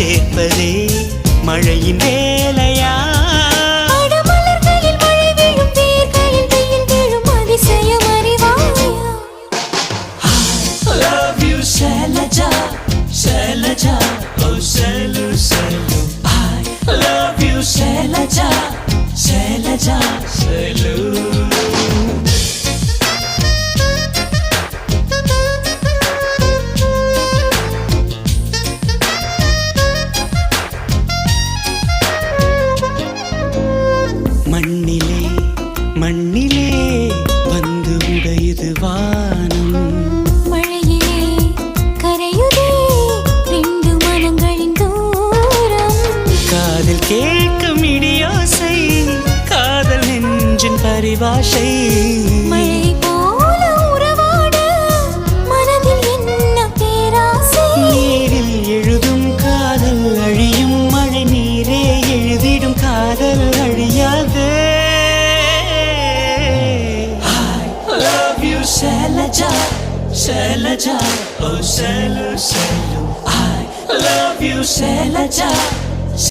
சேர்ப்பதே மழையின் வேலையா? மலர்களில் மழை விழும், வேர்களில் வெயில் விழும், அதிசயம் அறிவாயா? I love you Shailaja, Shailaja, oh Shailu, Shailu. I love you Shailaja, Shailaja, Shailu. மண்ணிலே மண்ணிலே வந்து உடையுது வானம், மழையிலே கரையுதே ரெண்டு மனங்களின் தூரம். காதில் கேட்கும் இடியோசை, காதல் நெஞ்சின் பரிபாஷை. மழை போல உறவாட மனதில் என்ன பேராசை. நீரில் எழுதும் காதல் அழியும், மழை நீரே எழுதிடும் காதல் அழியாது. I love you Shailaja, Shailaja, oh Shailu, Shailu. I love you Shailaja,